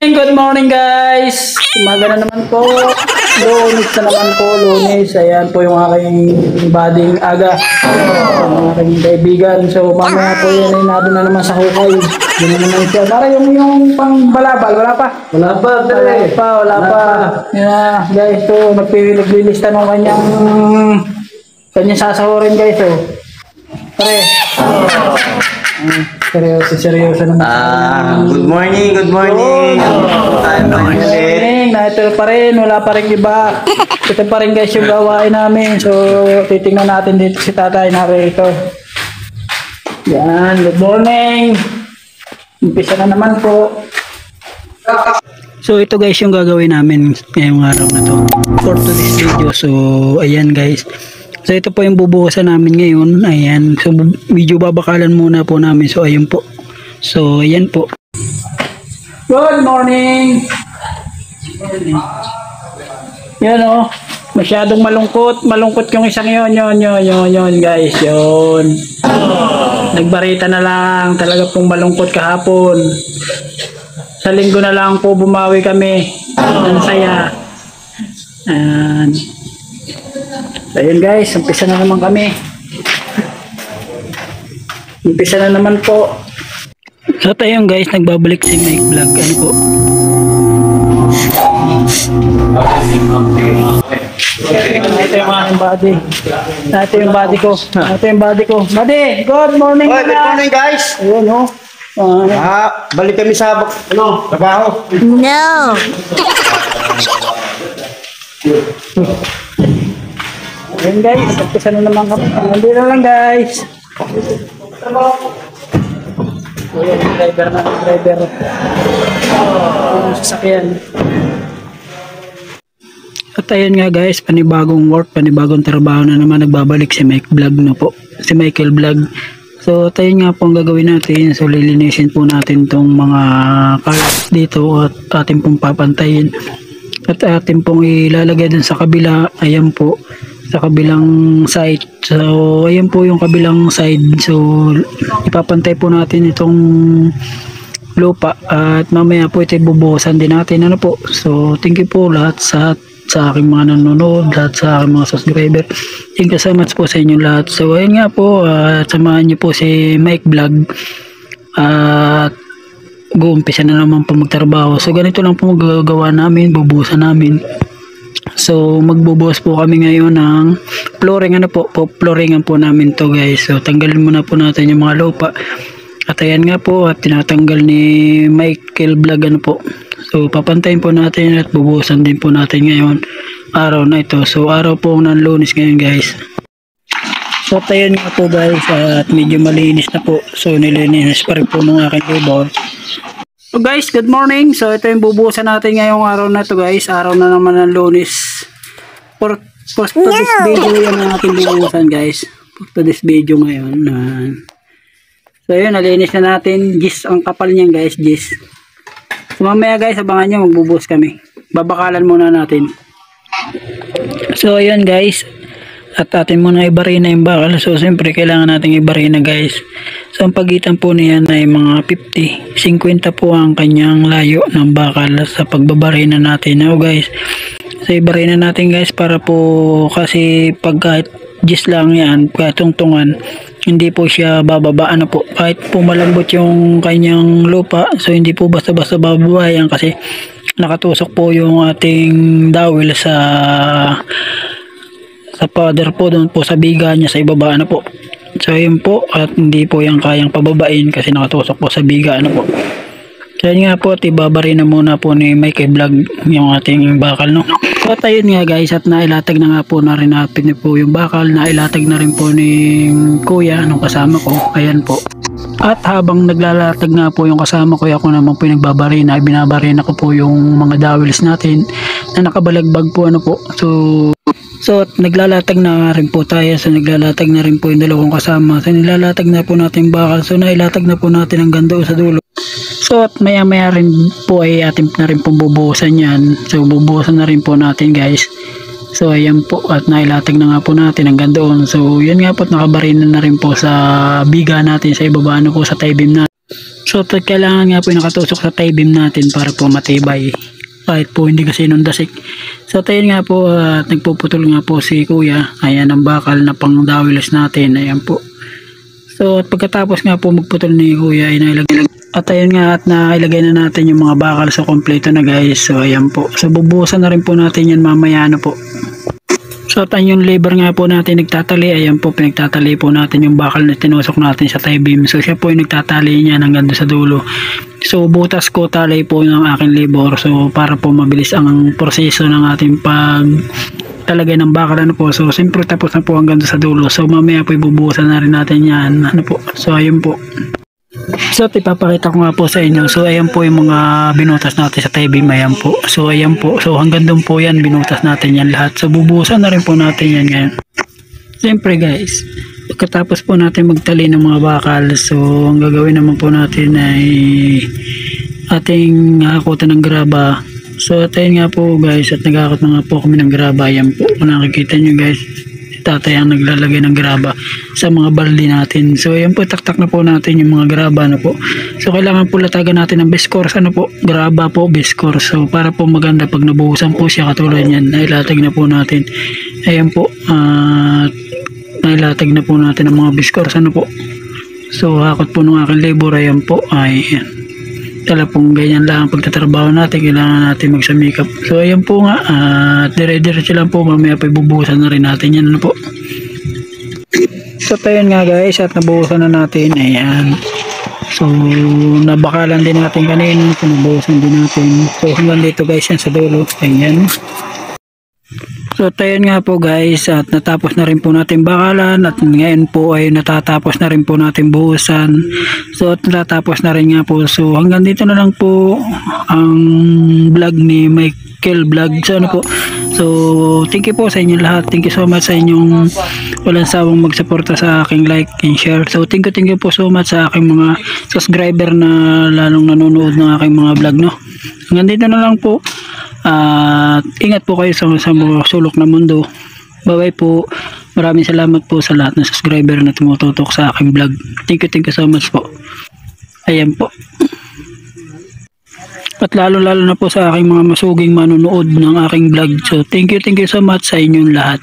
Good morning guys! Umaga na naman po. Lunes na naman po, Lunes. Ayan po yung aking bading aga. Ang aking kaibigan. So mamaya po yan ay nado na naman sa hukay. Yun na naman siya. Para yung pang balabal, wala pa? Wala pa. Wala pa. Yan na guys, so naglilista ng kanyang sasahurin guys. So. Pare. Seryoso naman. Good morning. Na ito pa rin, wala pa rin iba. Ito pa rin guys yung gawain namin. So, titingnan natin dito si tatay narito. Yan, good morning. Umpisa na naman po. So, ito guys yung gagawin namin ngayong araw na to. For today's video. So, ayan guys. So, ito po yung bubuhusan namin ngayon. Ayan. So, video babakalan muna po namin. So, ayun po. So, ayan po. Good morning! Yan o. Masyadong malungkot. Malungkot yung isang yun guys. Yun. Nagbarita na lang. Talaga pong malungkot kahapon. Sa linggo na lang po bumawi kami. Ang saya. And ayun guys, umpisa na naman kami. Umpisa na naman po. So tayo guys, nagbabalik si Mike Vlog. Ano po? Ito yung aking body. Ito yung body ko. Body, good morning. Good morning guys. Ayun o. Balik kami sa trabaho. No. Ayun guys, umpisa na naman kami. Nandito na lang guys. Ayun, driver. Sasakyan. At ayun nga guys, panibagong work, panibagong trabaho na naman nagbabalik si Mike Vlog na po. Si Michael Vlog. So at ayun nga po ang gagawin natin. So lilinisin po natin tong mga cars dito at atin pong papantayin. At atin pong ilalagay dun sa kabila. Ayan po. Sa kabilang side. So ayan po yung kabilang side. So ipapantay po natin itong lupa at mamaya po ito bubuhusan din natin. Ano po. So thank you po lahat sa aking mga nanonood, lahat sa aking mga subscriber. Thank you so much po sa inyo lahat. So ayun nga po, samahan niyo po si Mike Vlog at guumpisa na naman po magtrabaho. So ganito lang po magagawa namin, bubuhusan namin. So magbubuhos po kami ngayon ng flooring. Ano po, flooringan po namin to guys. So tanggalin muna po natin yung mga lupa. At ayan nga po, at tinatanggal ni Michael Vlog. Ano po, so papantayin po natin at bubuhusan din po natin ngayon araw na ito. So araw po ng Lunes ngayon guys. So ayan nga po guys, at medyo malinis na po. So nililinis pa rin po ng aking labor. So guys, good morning. So ito yung bubuhusan natin ngayong araw na ito guys. Araw na naman ng Lunes. For today's video yan ang ating bubuhusan guys. For today's video ngayon. So yun, nalinis na natin. Gis ang kapal niyan guys, gis. So mamaya guys, abangan nyo, magbubuhos kami. Babakalan muna natin. So ayun guys, at atin muna ibarina yung bakal. So siyempre kailangan natin ibarina guys. So ang pagitan po niyan ay mga 50 po ang kanyang layo ng bakal sa pagbabarina natin. Now guys, so ibarina natin guys para po, kasi pag kahit gis lang yan, kahit tungtungan, hindi po siya bababa. Ano po, kahit po malambot yung kanyang lupa, so hindi po basta-basta bababa yan kasi nakatusok po yung ating dowel sa powder po doon po sa biga niya sa ibaba. Ano po, so yun po, at hindi po yan kayang pababain kasi nakatusok po sa biga. Ano po, so yun nga po, at ibabarin na muna po ni Mike Vlog yung ating bakal, no. So at ayun nga guys, at nailatag na nga po na rin natin po yung bakal, nailatag na rin po ni kuya nung kasama ko. Ayan po. At habang naglalatag nga po yung kasama ko, ako naman po yung nagbabarina, binabarina ko po yung mga dowels natin na nakabalagbag po. Ano po, so at naglalatag na rin po tayo. So naglalatag na rin po yung dalawang kasama. So nilalatag na po natin bakal. So nailatag na po natin ang ganda sa dulo. So at maya rin po ay atin na rin pong bubuhusan yan. So bubuhusan na rin po natin guys. So ayan po, at nailatag na nga po natin hanggang doon. So yan nga po, at nakabarina na rin po sa biga natin sa ibaba, ano po, sa tie beam natin. So kailangan nga po yung nakatusok sa tie beam natin para po matibay. Kahit po hindi kasi nundasik. So tayo nga po at nagpuputol nga po si kuya. Ayan ang bakal na pang dawilas natin. Ayan po. So at pagkatapos nga po magputol ni kuya ay nailagay. At ayun nga at nailagay na natin yung mga bakal sa kompleto na guys. So ayan po. So bubuhusan na rin po natin yan mamaya na po. So at yung lever nga po natin nagtatali. Ayan po pinagtatali po natin yung bakal na tinusok natin sa tie beam. So siya po yung nagtatali niya hanggang doon sa dulo. So butas ko talay po ng aking lever. So para po mabilis ang proseso ng ating pag talagay ng bakal ano po. So siyempre tapos na po hanggang doon sa dulo. So mamaya po ibubuhusan na rin natin yan. Ano po. So ayun po. So ipapakita ko nga po sa inyo. So ayan po yung mga binutas natin sa tie beam. Ayan po. So ayan po. So hanggang doon po yan binutas natin yan lahat. So bubuhusan na rin po natin yan ngayon. Siyempre guys, pagkatapos po natin magtali ng mga bakal, so ang gagawin naman po natin ay ating hakutan ng graba. So at ayun nga po guys, at naghakot na nga po kami ng graba. Ayan po, kung nakikita nyo guys, tatay ang naglalagay ng graba sa mga balde natin. So ayan po, taktak na po natin yung mga graba ano po. So kailangan po latagan natin ng best course ano po, graba po, best course. So para po maganda pag nabuhusan po siya katulad yan, nailatag na po natin. Ayan po, nailatag na po natin ang mga best course ano po. So hakot po ng aking labor. Ayan po, ay tala pong ganyan lang ang pagtatrabaho natin, kailangan natin magsamikap. So ayan po nga, dire-diretso lang po, mamaya pa ibubuhusan na rin natin yan ano po. So tayo nga guys, at nabuhusan na natin. Ayan, so nabakalan din natin kanina, so nabuhusan din natin. So hanggang dito guys yan sa dulo. Ayan. So tayo nga po guys, at natapos na rin po natin bakalan, at ngayon po ay natatapos na rin po natin buhusan. So at natatapos na rin nga po. So hanggang dito na lang po ang vlog ni Michael Vlog. So ano po, so thank you po sa inyo lahat. Thank you so much sa inyong walang sawang magsuporta sa aking like and share. So thank you po so much sa aking mga subscriber na lalong nanonood ng aking mga vlog no. Hanggang dito na lang po. Ingat po kayo sa mga sulok ng mundo. Bye bye po. Maraming salamat po sa lahat ng subscriber na tumututok sa aking vlog. Thank you so much po. Ayan po. At lalo na po sa aking mga masuging manonood ng aking vlog. So thank you so much sa inyong lahat.